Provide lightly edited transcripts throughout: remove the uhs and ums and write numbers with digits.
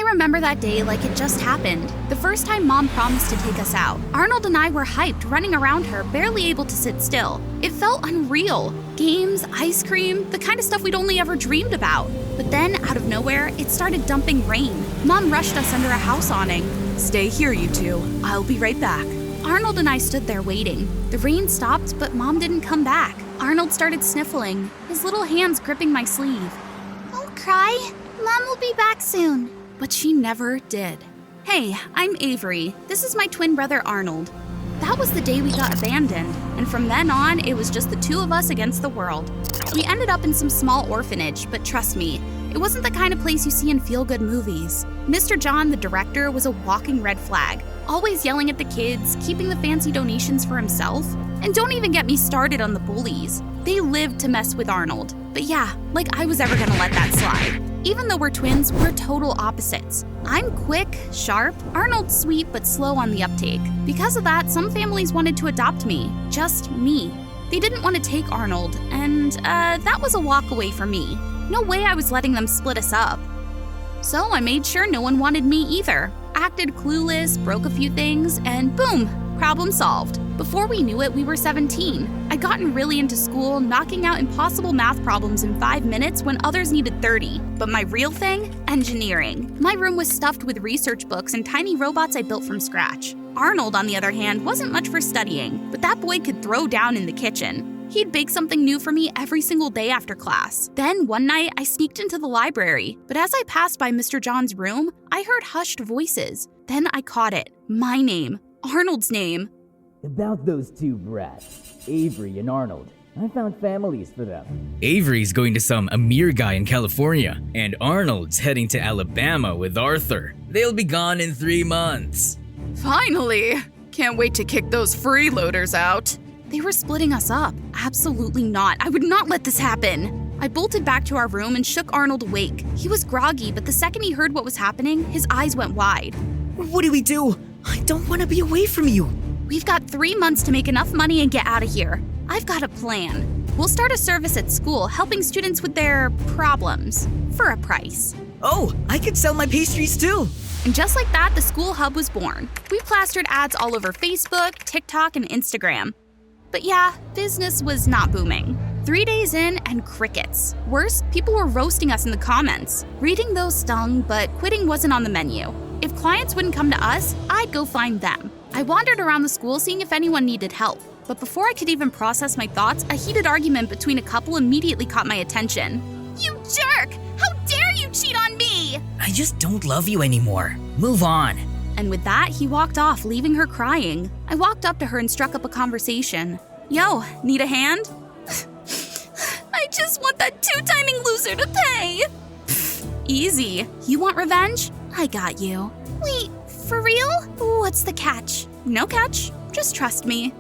remember that day like it just happened. The first time Mom promised to take us out, Arnold and I were hyped, running around her, barely able to sit still. It felt unreal. Games, ice cream, the kind of stuff we'd only ever dreamed about. But then, out of nowhere, it started dumping rain. Mom rushed us under a house awning. Stay here, you two. I'll be right back. Arnold and I stood there waiting. The rain stopped, but Mom didn't come back. Arnold started sniffling, his little hands gripping my sleeve. Don't cry. Mom will be back soon. But she never did. Hey, I'm Avery. This is my twin brother Arnold. That was the day we got abandoned, and from then on, it was just the two of us against the world. We ended up in some small orphanage, but trust me, it wasn't the kind of place you see in feel-good movies. Mr. John, the director, was a walking red flag, always yelling at the kids, keeping the fancy donations for himself. And don't even get me started on the bullies. They lived to mess with Arnold. But yeah, like I was ever gonna let that slide. Even though we're twins, we're total opposites. I'm quick, sharp, Arnold's sweet but slow on the uptake. Because of that, some families wanted to adopt me. Just me. They didn't want to take Arnold, and that was a walk away for me. No way I was letting them split us up. So I made sure no one wanted me either. Acted clueless, broke a few things, and boom, problem solved. Before we knew it, we were 17. I'd gotten really into school, knocking out impossible math problems in 5 minutes when others needed 30. But my real thing? Engineering. My room was stuffed with research books and tiny robots I built from scratch. Arnold, on the other hand, wasn't much for studying, but that boy could throw down in the kitchen. He'd bake something new for me every single day after class. Then, one night, I sneaked into the library, but as I passed by Mr. John's room, I heard hushed voices. Then I caught it. My name. Arnold's name. About those two brats, Avery and Arnold. I found families for them. Avery's going to some Amir guy in California, and Arnold's heading to Alabama with Arthur. They'll be gone in 3 months. Finally! Can't wait to kick those freeloaders out. They were splitting us up. Absolutely not. I would not let this happen. I bolted back to our room and shook Arnold awake. He was groggy, but the second he heard what was happening, his eyes went wide. What do we do? I don't want to be away from you. We've got 3 months to make enough money and get out of here. I've got a plan. We'll start a service at school helping students with their problems for a price. Oh, I could sell my pastries too. And just like that, the school hub was born. We plastered ads all over Facebook, TikTok, and Instagram. But yeah, business was not booming. 3 days in and crickets. Worse, people were roasting us in the comments. Reading those stung, but quitting wasn't on the menu. If clients wouldn't come to us, I'd go find them. I wandered around the school seeing if anyone needed help. But before I could even process my thoughts, a heated argument between a couple immediately caught my attention. You jerk! How dare you cheat on me! I just don't love you anymore. Move on. And with that, he walked off, leaving her crying. I walked up to her and struck up a conversation. Yo, need a hand? I just want that two-timing loser to pay! Easy. You want revenge? I got you. Wait, for real? What's the catch? No catch. Just trust me.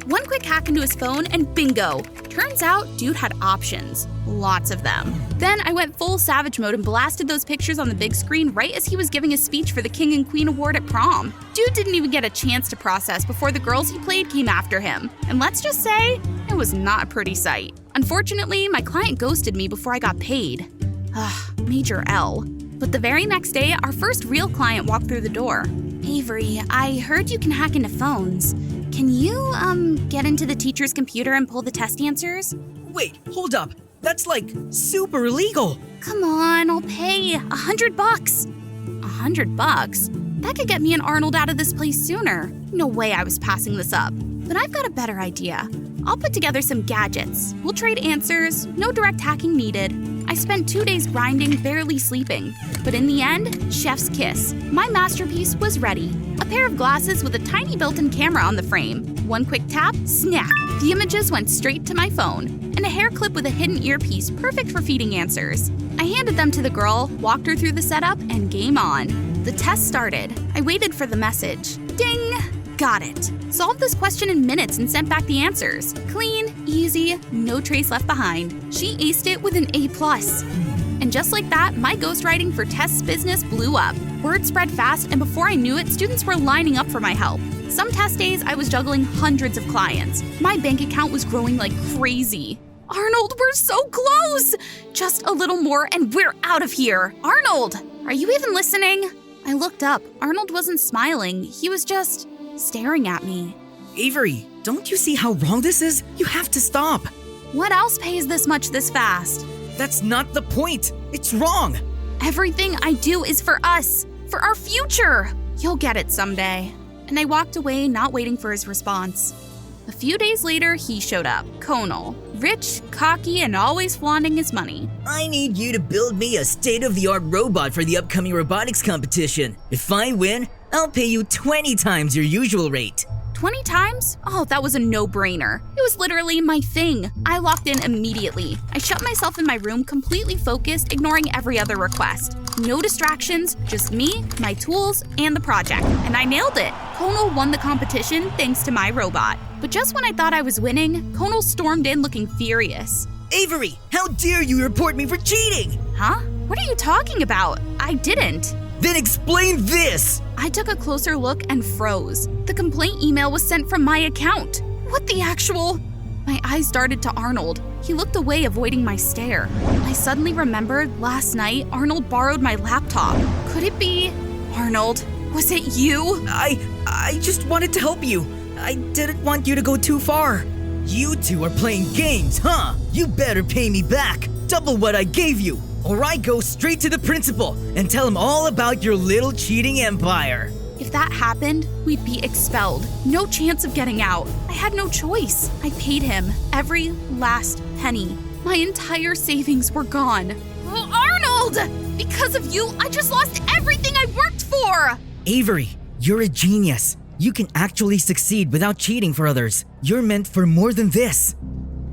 One quick hack into his phone and bingo! Turns out, dude had options. Lots of them. Then I went full savage mode and blasted those pictures on the big screen right as he was giving a speech for the King and Queen Award at prom. Dude didn't even get a chance to process before the girls he played came after him. And let's just say, it was not a pretty sight. Unfortunately, my client ghosted me before I got paid. Major L. But the very next day, our first real client walked through the door. Avery, I heard you can hack into phones. Can you, get into the teacher's computer and pull the test answers? Wait, hold up. That's like super illegal. Come on, I'll pay. $100. $100? That could get me and Arnold out of this place sooner. No way I was passing this up. But I've got a better idea. I'll put together some gadgets. We'll trade answers, no direct hacking needed. I spent 2 days grinding, barely sleeping. But in the end, chef's kiss. My masterpiece was ready. A pair of glasses with a tiny built-in camera on the frame. One quick tap, snap. The images went straight to my phone. And a hair clip with a hidden earpiece, perfect for feeding answers. I handed them to the girl, walked her through the setup, and game on. The test started. I waited for the message. Ding! Got it. Solved this question in minutes and sent back the answers. Clean, easy, no trace left behind. She aced it with an A+. And just like that, my ghostwriting for tests business blew up. Word spread fast, and before I knew it, students were lining up for my help. Some test days, I was juggling hundreds of clients. My bank account was growing like crazy. Arnold, we're so close! Just a little more and we're out of here. Arnold! Are you even listening? I looked up. Arnold wasn't smiling. He was just staring at me. Avery, don't you see how wrong this is? You have to stop. What else pays this much this fast? That's not the point. It's wrong. Everything I do is for us, for our future. You'll get it someday. And I walked away, not waiting for his response. A few days later, he showed up, Conal, rich, cocky, and always flaunting his money. I need you to build me a state-of-the-art robot for the upcoming robotics competition. If I win, I'll pay you 20 times your usual rate. 20 times? Oh, that was a no-brainer. It was literally my thing. I locked in immediately. I shut myself in my room, completely focused, ignoring every other request. No distractions, just me, my tools, and the project. And I nailed it. Conal won the competition thanks to my robot. But just when I thought I was winning, Conal stormed in looking furious. Avery, how dare you report me for cheating? Huh? What are you talking about? I didn't. Then explain this! I took a closer look and froze. The complaint email was sent from my account. What the actual? My eyes darted to Arnold. He looked away, avoiding my stare. I suddenly remembered last night Arnold borrowed my laptop. Could it be? Arnold, was it you? I just wanted to help you. I didn't want you to go too far. You two are playing games, huh? You better pay me back. Double what I gave you. Or I go straight to the principal and tell him all about your little cheating empire. If that happened, we'd be expelled. No chance of getting out. I had no choice. I paid him every last penny. My entire savings were gone. Oh, Arnold! Because of you, I just lost everything I worked for! Avery, you're a genius. You can actually succeed without cheating for others. You're meant for more than this.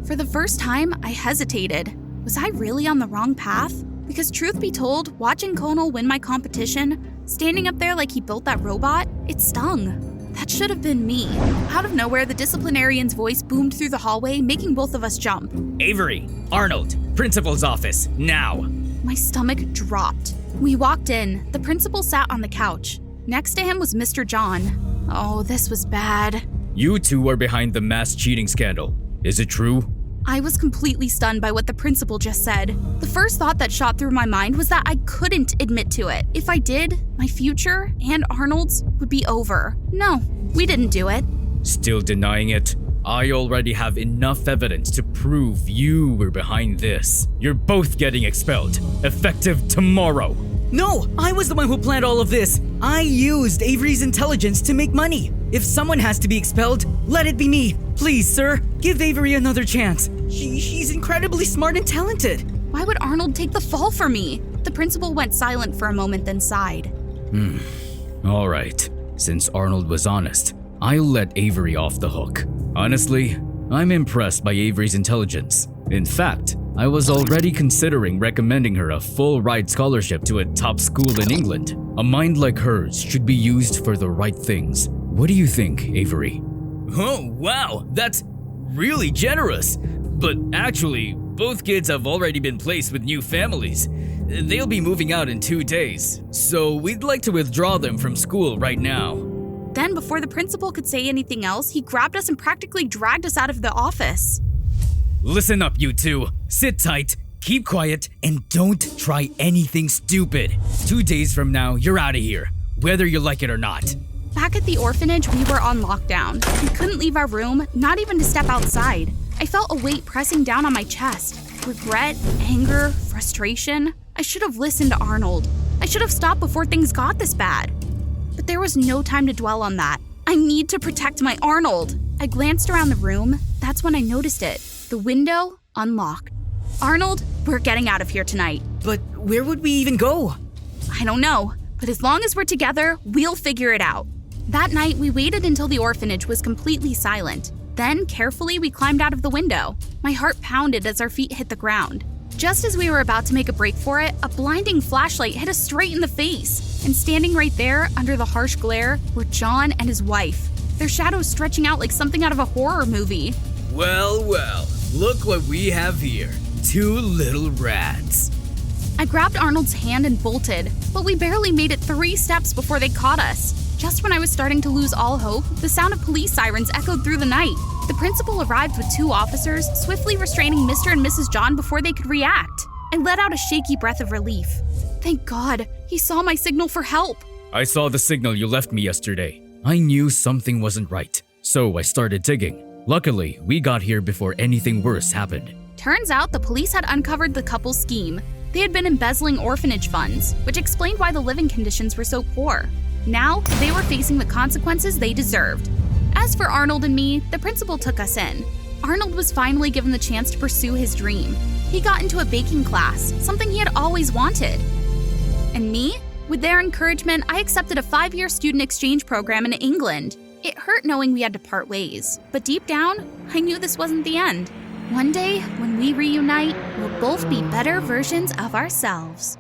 For the first time, I hesitated. Was I really on the wrong path? Because truth be told, watching Conal win my competition, standing up there like he built that robot, it stung. That should have been me. Out of nowhere, the disciplinarian's voice boomed through the hallway, making both of us jump. Avery, Arnold, principal's office, now. My stomach dropped. We walked in. The principal sat on the couch. Next to him was Mr. John. Oh, this was bad. You two are behind the mass cheating scandal. Is it true? I was completely stunned by what the principal just said. The first thought that shot through my mind was that I couldn't admit to it. If I did, my future and Arnold's would be over. No, we didn't do it. Still denying it? I already have enough evidence to prove you were behind this. You're both getting expelled, effective tomorrow. No, I was the one who planned all of this. I used Avery's intelligence to make money. If someone has to be expelled, let it be me. Please, sir, give Avery another chance. She's incredibly smart and talented. Why would Arnold take the fall for me? The principal went silent for a moment, then sighed. All right. Since Arnold was honest, I'll let Avery off the hook. Honestly, I'm impressed by Avery's intelligence. In fact, I was already considering recommending her a full-ride scholarship to a top school in England. A mind like hers should be used for the right things. What do you think, Avery? Oh, wow, that's really generous. But actually, both kids have already been placed with new families. They'll be moving out in 2 days, so we'd like to withdraw them from school right now. Then, before the principal could say anything else, he grabbed us and practically dragged us out of the office. Listen up, you two. Sit tight, keep quiet, and don't try anything stupid. 2 days from now, you're out of here, whether you like it or not. Back at the orphanage, we were on lockdown. We couldn't leave our room, not even to step outside. I felt a weight pressing down on my chest. Regret, anger, frustration. I should have listened to Arnold. I should have stopped before things got this bad. But there was no time to dwell on that. I need to protect my Arnold. I glanced around the room. That's when I noticed it. The window unlocked. Arnold, we're getting out of here tonight. But where would we even go? I don't know, but as long as we're together, we'll figure it out. That night, we waited until the orphanage was completely silent. Then, carefully, we climbed out of the window. My heart pounded as our feet hit the ground. Just as we were about to make a break for it, a blinding flashlight hit us straight in the face. And standing right there, under the harsh glare, were John and his wife, their shadows stretching out like something out of a horror movie. Well, look what we have here. 2 little rats. I grabbed Arnold's hand and bolted, but we barely made it 3 steps before they caught us. Just when I was starting to lose all hope, the sound of police sirens echoed through the night. The principal arrived with 2 officers, swiftly restraining Mr. and Mrs. John before they could react. I let out a shaky breath of relief. Thank God, He saw my signal for help. I saw the signal you left me yesterday. I knew something wasn't right, so I started digging. Luckily, we got here before anything worse happened. Turns out the police had uncovered the couple's scheme. They had been embezzling orphanage funds, which explained why the living conditions were so poor. Now, they were facing the consequences they deserved. As for Arnold and me, the principal took us in. Arnold was finally given the chance to pursue his dream. He got into a baking class, something he had always wanted. And me? With their encouragement, I accepted a 5-year student exchange program in England. It hurt knowing we had to part ways, but deep down, I knew this wasn't the end. One day, when we reunite, we'll both be better versions of ourselves.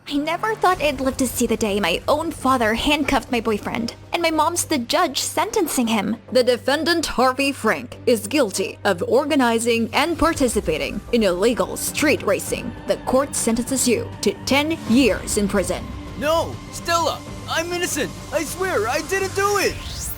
I never thought I'd live to see the day my own father handcuffed my boyfriend, and my mom's the judge sentencing him. The defendant, Harvey Frank, is guilty of organizing and participating in illegal street racing. The court sentences you to 10 years in prison. No, Stella, I'm innocent. I swear, I didn't do it.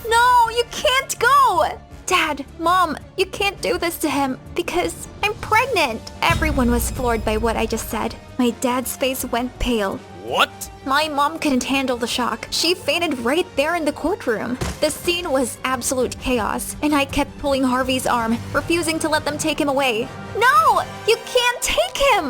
No, you can't go! Dad, Mom, you can't do this to him because I'm pregnant. Everyone was floored by what I just said. My dad's face went pale. What? My mom couldn't handle the shock. She fainted right there in the courtroom. The scene was absolute chaos, and I kept pulling Harvey's arm, refusing to let them take him away. No! You can't take him!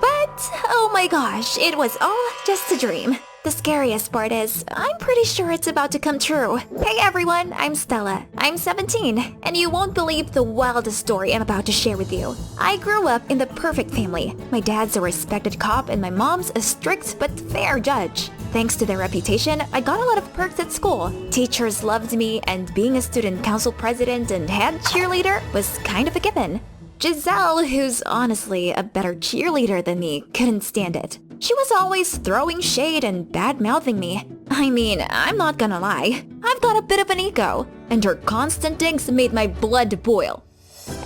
But, oh my gosh, it was all just a dream. The scariest part is, I'm pretty sure it's about to come true. Hey everyone, I'm Stella. I'm 17, and you won't believe the wildest story I'm about to share with you. I grew up in the perfect family. My dad's a respected cop and my mom's a strict but fair judge. Thanks to their reputation, I got a lot of perks at school. Teachers loved me, and being a student council president and head cheerleader was kind of a given. Giselle, who's honestly a better cheerleader than me, couldn't stand it. She was always throwing shade and bad-mouthing me. I mean, I'm not gonna lie, I've got a bit of an ego, and her constant digs made my blood boil.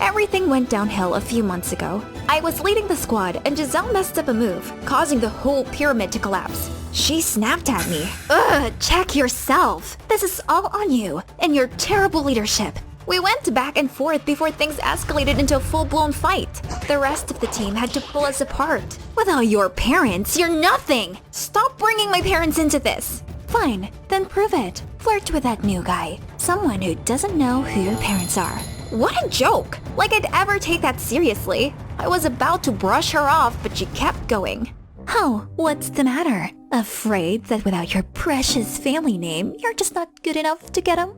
Everything went downhill a few months ago. I was leading the squad, and Giselle messed up a move, causing the whole pyramid to collapse. She snapped at me. Ugh, check yourself. This is all on you and your terrible leadership. We went back and forth before things escalated into a full-blown fight. The rest of the team had to pull us apart. Without your parents, you're nothing! Stop bringing my parents into this! Fine, then prove it. Flirt with that new guy. Someone who doesn't know who your parents are. What a joke! Like I'd ever take that seriously. I was about to brush her off, but she kept going. Oh, what's the matter? Afraid that without your precious family name, you're just not good enough to get him?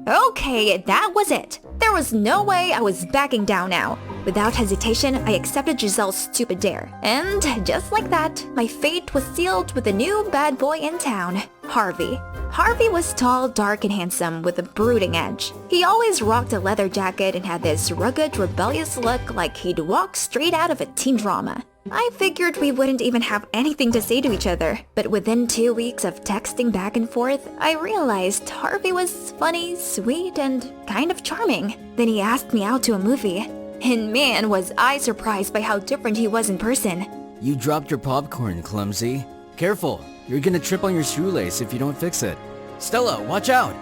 Okay, that was it. There was no way I was backing down now. Without hesitation, I accepted Giselle's stupid dare. And just like that, my fate was sealed with a new bad boy in town, Harvey. Harvey was tall, dark, and handsome with a brooding edge. He always rocked a leather jacket and had this rugged, rebellious look like he'd walk straight out of a teen drama. I figured we wouldn't even have anything to say to each other, but within 2 weeks of texting back and forth, I realized Harvey was funny, sweet, and kind of charming. Then he asked me out to a movie, and man, was I surprised by how different he was in person. You dropped your popcorn, clumsy. Careful, you're gonna trip on your shoelace if you don't fix it. Stella, watch out!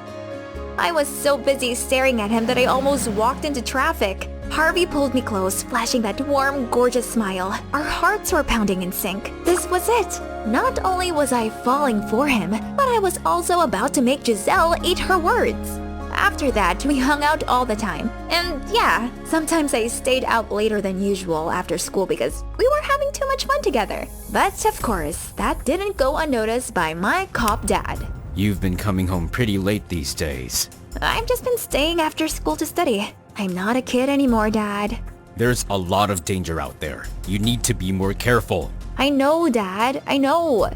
I was so busy staring at him that I almost walked into traffic. Harvey pulled me close, flashing that warm, gorgeous smile. Our hearts were pounding in sync. This was it. Not only was I falling for him, but I was also about to make Giselle eat her words. After that, we hung out all the time. And yeah, sometimes I stayed out later than usual after school because we were having too much fun together. But of course, that didn't go unnoticed by my cop dad. You've been coming home pretty late these days. I've just been staying after school to study. I'm not a kid anymore, Dad. There's a lot of danger out there. You need to be more careful. I know, Dad. I know.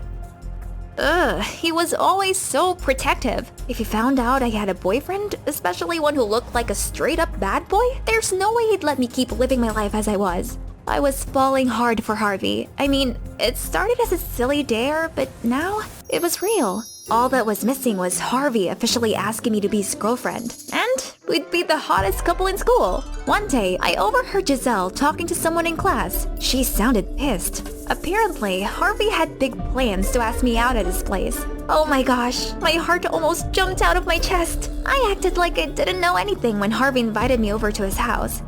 He was always so protective. If he found out I had a boyfriend, especially one who looked like a straight-up bad boy, there's no way he'd let me keep living my life as I was. I was falling hard for Harvey. I mean, it started as a silly dare, but now it was real. All that was missing was Harvey officially asking me to be his girlfriend. And we'd be the hottest couple in school. One day, I overheard Giselle talking to someone in class. She sounded pissed. Apparently, Harvey had big plans to ask me out at his place. Oh my gosh, my heart almost jumped out of my chest. I acted like I didn't know anything when Harvey invited me over to his house.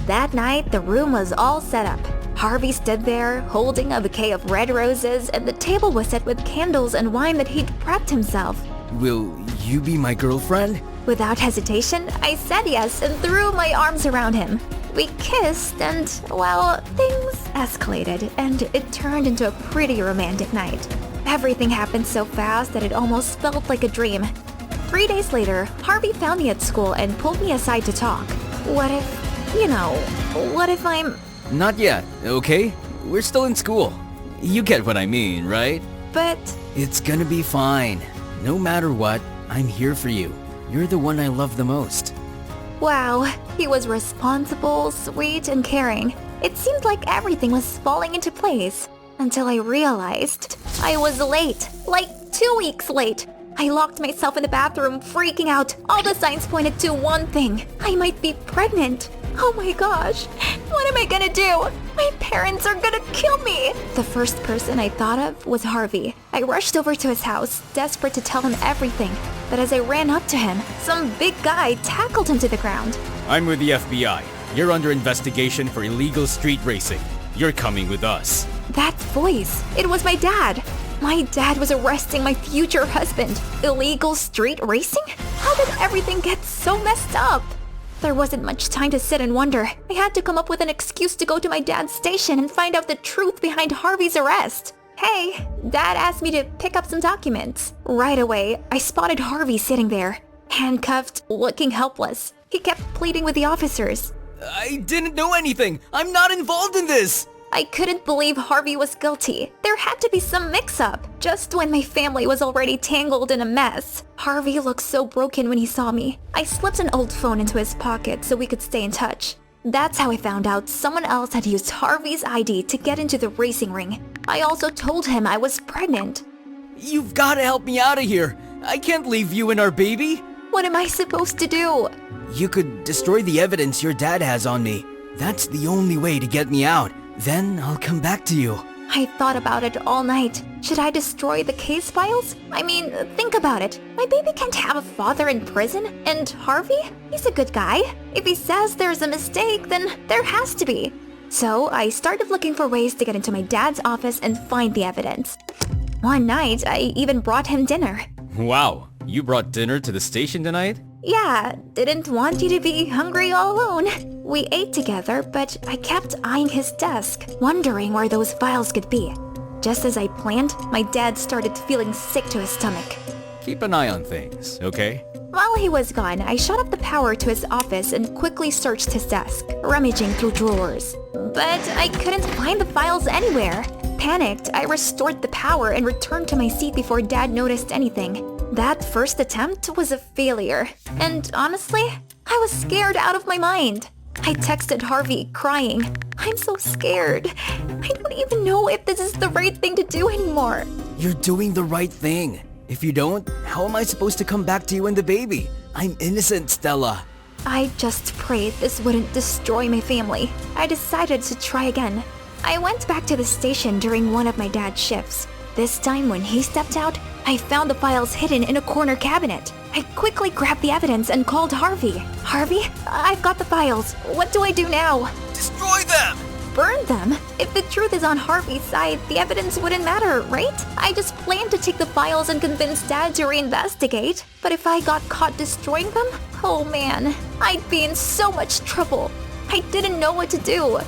That night, the room was all set up. Harvey stood there, holding a bouquet of red roses, and the table was set with candles and wine that he'd prepped himself. Will you be my girlfriend? Without hesitation, I said yes and threw my arms around him. We kissed and, well, things escalated and it turned into a pretty romantic night. Everything happened so fast that it almost felt like a dream. 3 days later, Harvey found me at school and pulled me aside to talk. What if I'm... Not yet, okay? We're still in school. You get what I mean, right? But... It's gonna be fine. No matter what, I'm here for you. You're the one I love the most. Wow, he was responsible, sweet, and caring. It seemed like everything was falling into place. Until I realized I was late. Like 2 weeks late. I locked myself in the bathroom, freaking out. All the signs pointed to one thing. I might be pregnant. Oh my gosh, what am I gonna do? My parents are gonna kill me! The first person I thought of was Harvey. I rushed over to his house, desperate to tell him everything. But as I ran up to him, some big guy tackled him to the ground. I'm with the FBI. You're under investigation for illegal street racing. You're coming with us. That voice, it was my dad. My dad was arresting my future husband. Illegal street racing? How did everything get so messed up? There wasn't much time to sit and wonder. I had to come up with an excuse to go to my dad's station and find out the truth behind Harvey's arrest. Hey, Dad asked me to pick up some documents. Right away, I spotted Harvey sitting there, handcuffed, looking helpless. He kept pleading with the officers. I didn't know anything! I'm not involved in this! I couldn't believe Harvey was guilty. There had to be some mix-up, just when my family was already tangled in a mess. Harvey looked so broken when he saw me. I slipped an old phone into his pocket so we could stay in touch. That's how I found out someone else had used Harvey's ID to get into the racing ring. I also told him I was pregnant. You've gotta help me out of here! I can't leave you and our baby! What am I supposed to do? You could destroy the evidence your dad has on me. That's the only way to get me out. Then I'll come back to you. I thought about it all night. Should I destroy the case files? I mean, think about it. My baby can't have a father in prison. And Harvey? He's a good guy. If he says there's a mistake, then there has to be. So I started looking for ways to get into my dad's office and find the evidence. One night, I even brought him dinner. Wow, you brought dinner to the station tonight? Yeah, didn't want you to be hungry all alone. We ate together, but I kept eyeing his desk, wondering where those files could be. Just as I planned, my dad started feeling sick to his stomach. Keep an eye on things, okay? While he was gone, I shut off the power to his office and quickly searched his desk, rummaging through drawers. But I couldn't find the files anywhere. Panicked, I restored the power and returned to my seat before Dad noticed anything. That first attempt was a failure. And honestly, I was scared out of my mind. I texted Harvey, crying. I'm so scared. I don't even know if this is the right thing to do anymore. You're doing the right thing. If you don't, how am I supposed to come back to you and the baby? I'm innocent, Stella. I just prayed this wouldn't destroy my family. I decided to try again. I went back to the station during one of my dad's shifts. This time when he stepped out, I found the files hidden in a corner cabinet. I quickly grabbed the evidence and called Harvey. Harvey, I've got the files. What do I do now? Destroy them! Burn them? If the truth is on Harvey's side, the evidence wouldn't matter, right? I just planned to take the files and convince Dad to reinvestigate. But if I got caught destroying them, oh man, I'd be in so much trouble. I didn't know what to do.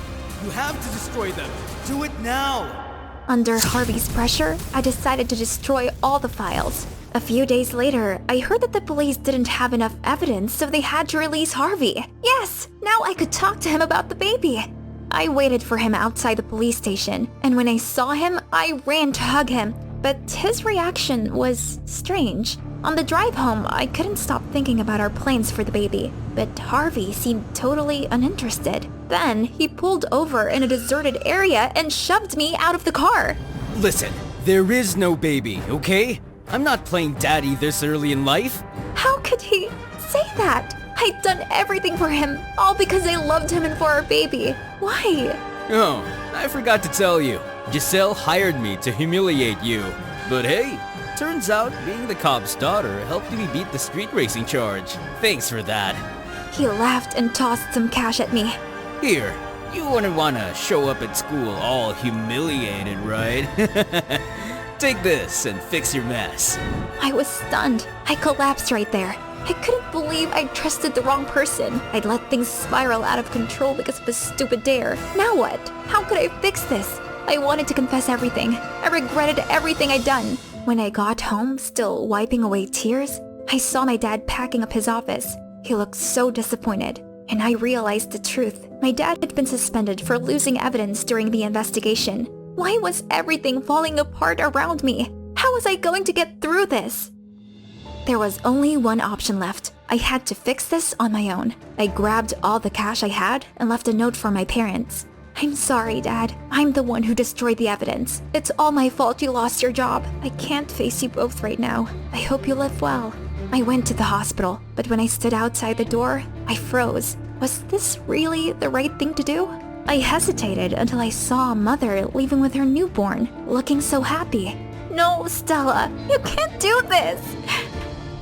You have to destroy them. Do it now! Under Harvey's pressure, I decided to destroy all the files. A few days later, I heard that the police didn't have enough evidence, so they had to release Harvey. Yes, now I could talk to him about the baby. I waited for him outside the police station, and when I saw him, I ran to hug him. But his reaction was strange. On the drive home, I couldn't stop thinking about our plans for the baby, but Harvey seemed totally uninterested. Then, he pulled over in a deserted area and shoved me out of the car. Listen, there is no baby, okay? I'm not playing daddy this early in life. How could he say that? I'd done everything for him, all because I loved him and for our baby. Why? Oh, I forgot to tell you. Giselle hired me to humiliate you. But hey, turns out being the cop's daughter helped me beat the street racing charge. Thanks for that. He laughed and tossed some cash at me. Here, You wouldn't want to show up at school all humiliated, right? Take this and fix your mess. I was stunned. I collapsed right there. I couldn't believe I trusted the wrong person. I'd let things spiral out of control because of a stupid dare. Now what? How could I fix this? I wanted to confess everything. I regretted everything I'd done. When I got home, still wiping away tears, I saw my dad packing up his office. He looked so disappointed, and I realized the truth. My dad had been suspended for losing evidence during the investigation. Why was everything falling apart around me? How was I going to get through this? There was only one option left. I had to fix this on my own. I grabbed all the cash I had and left a note for my parents. I'm sorry, Dad. I'm the one who destroyed the evidence. It's all my fault you lost your job. I can't face you both right now. I hope you live well. I went to the hospital, but when I stood outside the door, I froze. Was this really the right thing to do? I hesitated until I saw Mother leaving with her newborn, looking so happy. No, Stella, you can't do this!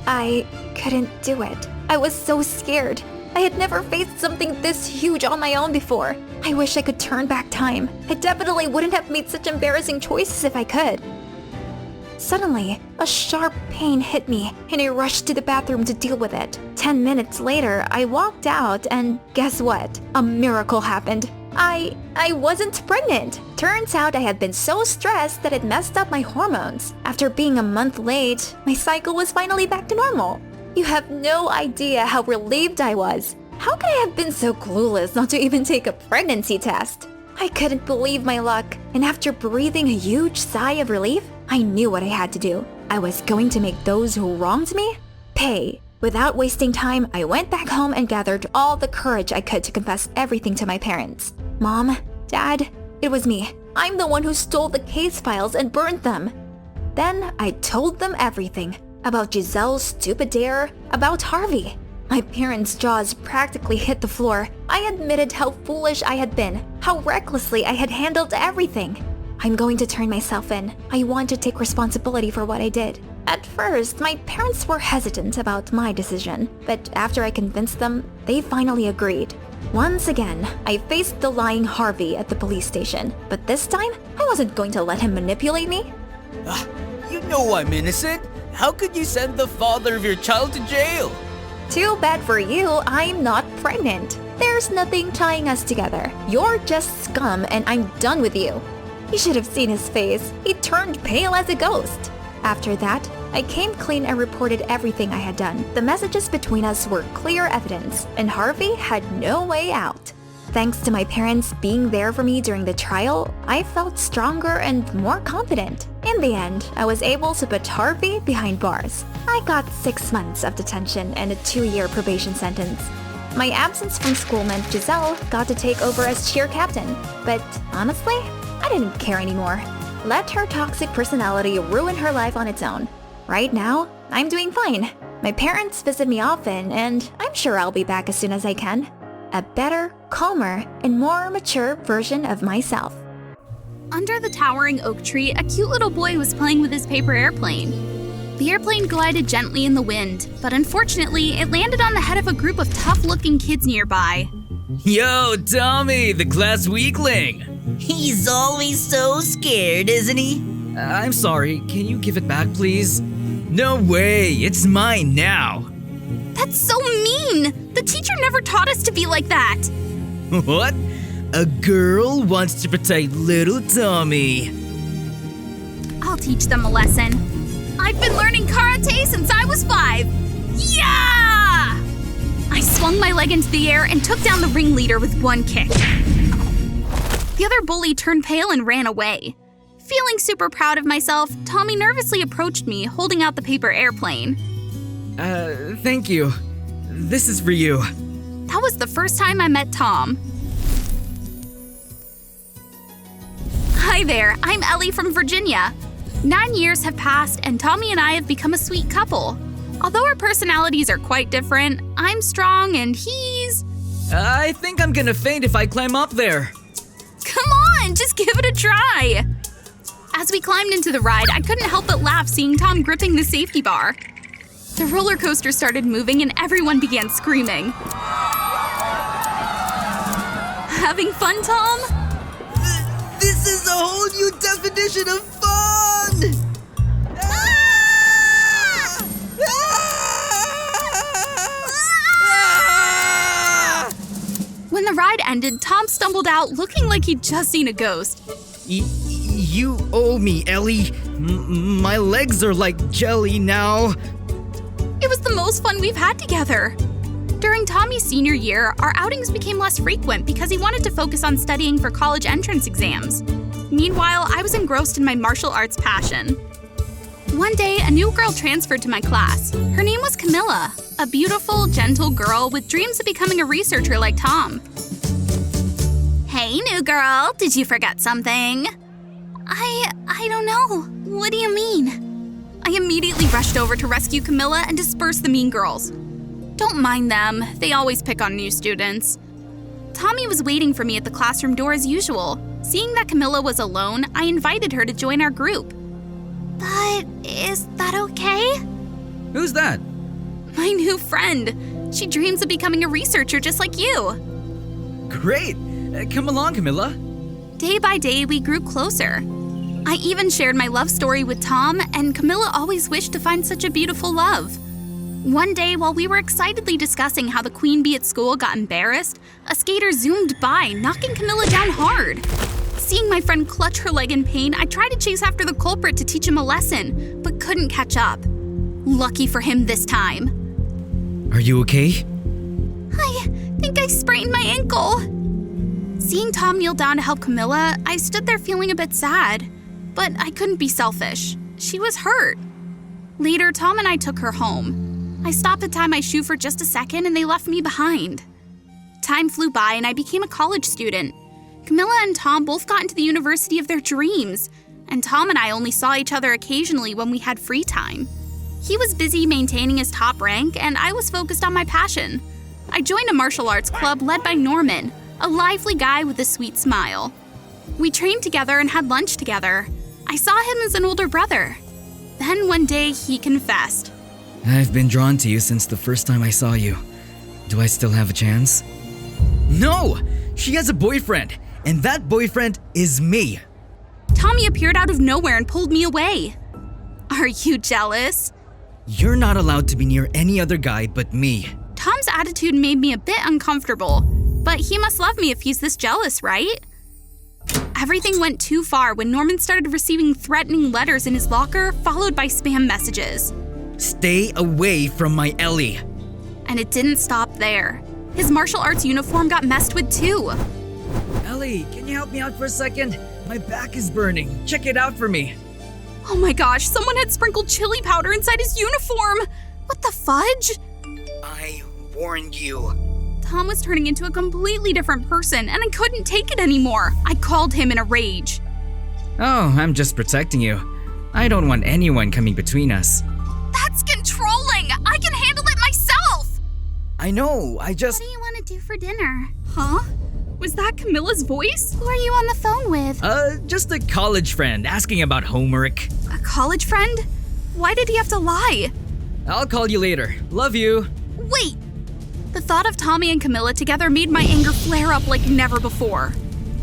I couldn't do it. I was so scared. I had never faced something this huge on my own before. I wish I could turn back time. I definitely wouldn't have made such embarrassing choices if I could. Suddenly, a sharp pain hit me, and I rushed to the bathroom to deal with it. 10 minutes later, I walked out, and guess what? A miracle happened. I wasn't pregnant. Turns out I had been so stressed that it messed up my hormones. After being a month late, my cycle was finally back to normal. You have no idea how relieved I was. How could I have been so clueless not to even take a pregnancy test? I couldn't believe my luck, and after breathing a huge sigh of relief, I knew what I had to do. I was going to make those who wronged me pay. Without wasting time, I went back home and gathered all the courage I could to confess everything to my parents. Mom, Dad, it was me. I'm the one who stole the case files and burned them. Then I told them everything. About Giselle's stupid dare, about Harvey. My parents' jaws practically hit the floor. I admitted how foolish I had been, how recklessly I had handled everything. I'm going to turn myself in. I want to take responsibility for what I did. At first, my parents were hesitant about my decision, but after I convinced them, they finally agreed. Once again, I faced the lying Harvey at the police station, but this time, I wasn't going to let him manipulate me. You know I'm innocent. How could you send the father of your child to jail? Too bad for you, I'm not pregnant. There's nothing tying us together. You're just scum and I'm done with you. You should have seen his face. He turned pale as a ghost. After that, I came clean and reported everything I had done. The messages between us were clear evidence, and Harvey had no way out. Thanks to my parents being there for me during the trial, I felt stronger and more confident. In the end, I was able to put Harvey behind bars. I got 6 months of detention and a 2-year probation sentence. My absence from school meant Giselle got to take over as cheer captain, but honestly, I didn't care anymore. Let her toxic personality ruin her life on its own. Right now, I'm doing fine. My parents visit me often, and I'm sure I'll be back as soon as I can. A better, calmer, and more mature version of myself. Under the towering oak tree, a cute little boy was playing with his paper airplane. The airplane glided gently in the wind, but unfortunately, it landed on the head of a group of tough-looking kids nearby. Yo, Tommy, the class weakling! He's always so scared, isn't he? I'm sorry, can you give it back, please? No way, it's mine now! That's so mean! The teacher never taught us to be like that! What? A girl wants to protect little Tommy. I'll teach them a lesson. I've been learning karate since I was 5. Yeah! I swung my leg into the air and took down the ringleader with one kick. The other bully turned pale and ran away. Feeling super proud of myself, Tommy nervously approached me, holding out the paper airplane. Thank you. This is for you. That was the first time I met Tom. Hi there, I'm Ellie from Virginia. 9 years have passed and Tommy and I have become a sweet couple. Although our personalities are quite different, I'm strong and he's… I think I'm gonna faint if I climb up there. Come on, just give it a try. As we climbed into the ride, I couldn't help but laugh seeing Tom gripping the safety bar. The roller coaster started moving and everyone began screaming. having fun, Tom? This is a whole new definition of fun! When the ride ended, Tom stumbled out looking like he'd just seen a ghost. You owe me, Ellie. My legs are like jelly now. It was the most fun we've had together. During Tommy's senior year, our outings became less frequent because he wanted to focus on studying for college entrance exams. Meanwhile, I was engrossed in my martial arts passion. One day, a new girl transferred to my class. Her name was Camilla, a beautiful, gentle girl with dreams of becoming a researcher like Tom. Hey, new girl, did you forget something? I don't know. What do you mean? I immediately rushed over to rescue Camilla and disperse the mean girls. Don't mind them, they always pick on new students. Tommy was waiting for me at the classroom door as usual. Seeing that Camilla was alone, I invited her to join our group. But is that okay? Who's that? My new friend. She dreams of becoming a researcher just like you. Great. Come along, Camilla. Day by day, we grew closer. I even shared my love story with Tom, and Camilla always wished to find such a beautiful love. One day, while we were excitedly discussing how the queen bee at school got embarrassed, a skater zoomed by, knocking Camilla down hard. Seeing my friend clutch her leg in pain, I tried to chase after the culprit to teach him a lesson, but couldn't catch up. Lucky for him this time. Are you okay? I think I sprained my ankle. Seeing Tom kneel down to help Camilla, I stood there feeling a bit sad. But I couldn't be selfish. She was hurt. Later, Tom and I took her home. I stopped to tie my shoe for just a second and they left me behind. Time flew by and I became a college student. Camilla and Tom both got into the university of their dreams, and Tom and I only saw each other occasionally when we had free time. He was busy maintaining his top rank and I was focused on my passion. I joined a martial arts club led by Norman, a lively guy with a sweet smile. We trained together and had lunch together. I saw him as an older brother. Then one day he confessed. I've been drawn to you since the first time I saw you. Do I still have a chance? No! She has a boyfriend, and that boyfriend is me. Tommy appeared out of nowhere and pulled me away. Are you jealous? You're not allowed to be near any other guy but me. Tom's attitude made me a bit uncomfortable, but he must love me if he's this jealous, right? Everything went too far when Norman started receiving threatening letters in his locker, followed by spam messages. Stay away from my Ellie. And it didn't stop there. His martial arts uniform got messed with too. Ellie, can you help me out for a second? My back is burning. Check it out for me. Oh my gosh, someone had sprinkled chili powder inside his uniform. What the fudge? I warned you. Tom was turning into a completely different person, and I couldn't take it anymore. I called him in a rage. Oh, I'm just protecting you. I don't want anyone coming between us. That's controlling! I can handle it myself! I know, I just… What do you want to do for dinner? Huh? Was that Camilla's voice? Who are you on the phone with? Just a college friend asking about homework. A college friend? Why did he have to lie? I'll call you later. Love you. Wait! The thought of Tommy and Camilla together made my anger flare up like never before.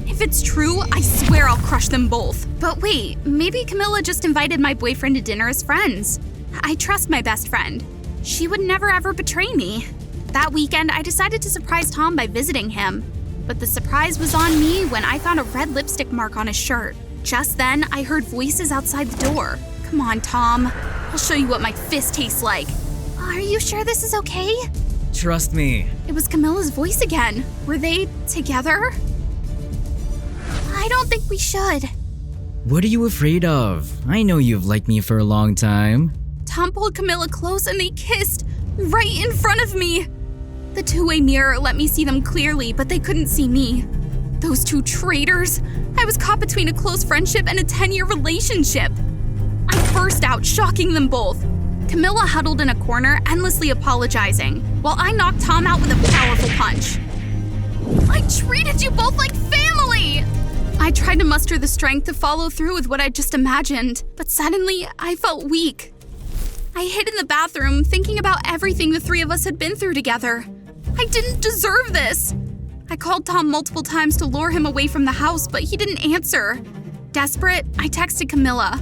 If it's true, I swear I'll crush them both. But wait, maybe Camilla just invited my boyfriend to dinner as friends. I trust my best friend. She would never ever betray me. That weekend, I decided to surprise Tom by visiting him. But the surprise was on me when I found a red lipstick mark on his shirt. Just then, I heard voices outside the door. Come on, Tom. I'll show you what my fist tastes like. Are you sure this is okay? Trust me. It was Camilla's voice again. Were they together? I don't think we should. What are you afraid of? I know you've liked me for a long time. Tom pulled Camilla close and they kissed right in front of me. The two-way mirror let me see them clearly, but they couldn't see me. Those two traitors. I was caught between a close friendship and a 10-year relationship. I burst out, shocking them both. Camilla huddled in a corner, endlessly apologizing, while I knocked Tom out with a powerful punch. I treated you both like family! I tried to muster the strength to follow through with what I'd just imagined, but suddenly I felt weak. I hid in the bathroom, thinking about everything the three of us had been through together. I didn't deserve this. I called Tom multiple times to lure him away from the house, but he didn't answer. Desperate, I texted Camilla.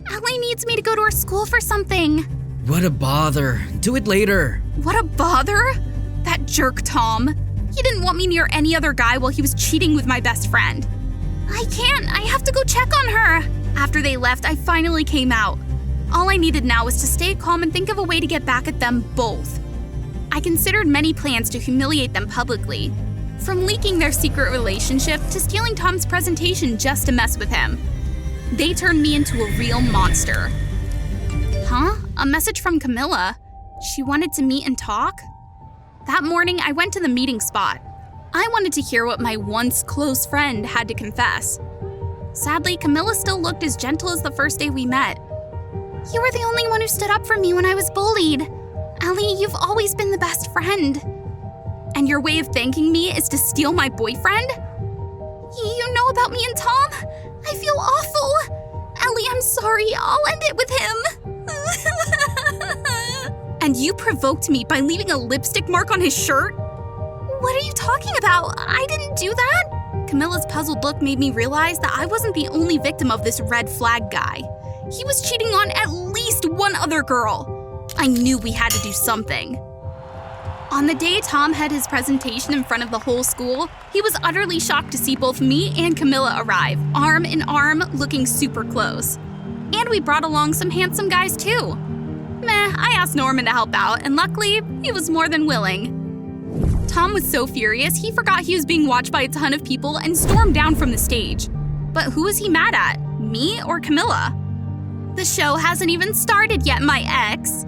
Ellie needs me to go to her school for something. What a bother. Do it later. What a bother? That jerk Tom. He didn't want me near any other guy while he was cheating with my best friend. I can't. I have to go check on her. After they left, I finally came out. All I needed now was to stay calm and think of a way to get back at them both. I considered many plans to humiliate them publicly. From leaking their secret relationship to stealing Tom's presentation just to mess with him. They turned me into a real monster. Huh? A message from Camilla? She wanted to meet and talk? That morning, I went to the meeting spot. I wanted to hear what my once close friend had to confess. Sadly, Camilla still looked as gentle as the first day we met. You were the only one who stood up for me when I was bullied. Ellie, you've always been the best friend. And your way of thanking me is to steal my boyfriend? You know about me and Tom? I feel awful. Ellie, I'm sorry. I'll end it with him. And you provoked me by leaving a lipstick mark on his shirt? What are you talking about? I didn't do that. Camilla's puzzled look made me realize that I wasn't the only victim of this red flag guy. He was cheating on at least one other girl. I knew we had to do something. On the day Tom had his presentation in front of the whole school, he was utterly shocked to see both me and Camilla arrive, arm in arm, looking super close. And we brought along some handsome guys too. Meh, I asked Norman to help out, and luckily, he was more than willing. Tom was so furious, he forgot he was being watched by a ton of people and stormed down from the stage. But who was he mad at? Me or Camilla? The show hasn't even started yet, my ex.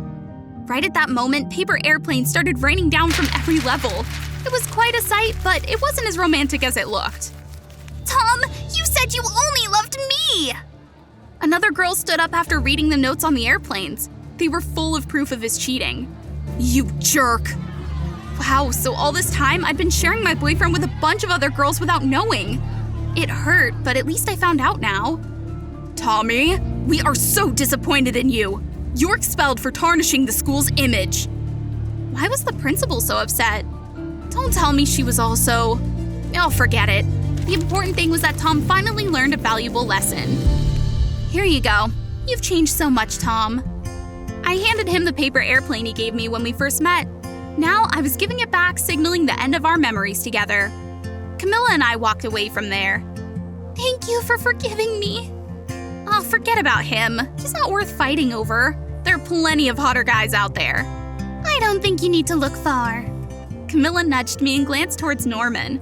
Right at that moment, paper airplanes started raining down from every level. It was quite a sight, but it wasn't as romantic as it looked. Tom, you said you only loved me! Another girl stood up after reading the notes on the airplanes. They were full of proof of his cheating. You jerk! Wow, so all this time I'd been sharing my boyfriend with a bunch of other girls without knowing. It hurt, but at least I found out now. Tommy, we are so disappointed in you. You're expelled for tarnishing the school's image. Why was the principal so upset? Don't tell me she was also… Oh, forget it. The important thing was that Tom finally learned a valuable lesson. Here you go. You've changed so much, Tom. I handed him the paper airplane he gave me when we first met. Now I was giving it back, signaling the end of our memories together. Camilla and I walked away from there. Thank you for forgiving me. Oh, forget about him. He's not worth fighting over. There are plenty of hotter guys out there. I don't think you need to look far. Camilla nudged me and glanced towards Norman.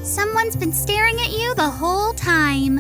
Someone's been staring at you the whole time.